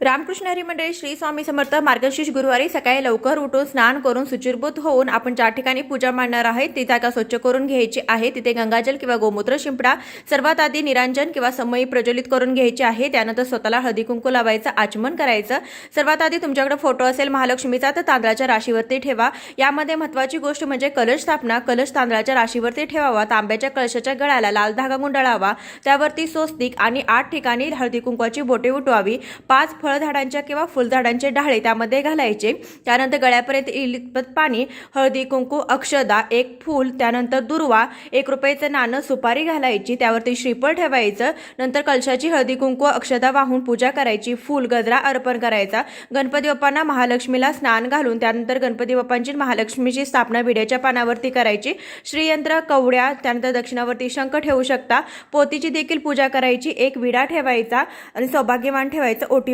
रामकृष्ण हरी मंडळी श्री स्वामी समर्थ मार्गशीर्ष गुरुवारी सकाळी लवकर उठून स्नान करून शुचिर्भूत होऊन आपण ज्या ठिकाणी पूजा मांडणार आहे ती जागा स्वच्छ करून घ्यायची आहे। तिथे गंगाजल किंवा गोमूत्र शिंपडा। सर्वात आधी निरांजन किंवा समई प्रज्वलित करून घ्यायची आहे। त्यानंतर स्वतःला हळदी कुंकू लावायचं, आचमन करायचं। सर्वात आधी तुमच्याकडे फोटो असेल महालक्ष्मीचा तर तांदळाच्या राशीवरती ठेवा। यामध्ये महत्त्वाची गोष्ट म्हणजे कलश स्थापना। कलश तांदळाच्या राशीवरती ठेवावा। तांब्याच्या कलशाच्या गळ्याला लाल धागा गुंडाळावा। त्यावरती स्वस्तिक आणि 8 ठिकाणी हळदी कुंकवाची बोटे उठवावी। 5 फळझाडांच्या किंवा फुलझाडांचे डहाळे त्यामध्ये घालायचे। त्यानंतर गळ्यापर्यंत इलिपत पाणी, हळदी कुंकू, अक्षदा, 1 फूल, त्यानंतर दुर्वा, 1 रुपयाचं नाणं, सुपारी घालायची। त्यावरती श्रीफळ ठेवायचं। नंतर कलशाची हळदी कुंकू अक्षदा वाहून पूजा करायची। फूल गजरा अर्पण करायचा। गणपती बाप्पांना महालक्ष्मीला स्नान घालून त्यानंतर गणपती बाप्पांची महालक्ष्मीची स्थापना विड्याच्या पानावरती करायची। श्रीयंत्र, कवड्या, त्यानंतर दक्षिणावरती शंख ठेवू शकता। पोतीची देखील पूजा करायची। 1 विडा ठेवायचा आणि सौभाग्यवान ठेवायचं। ओटी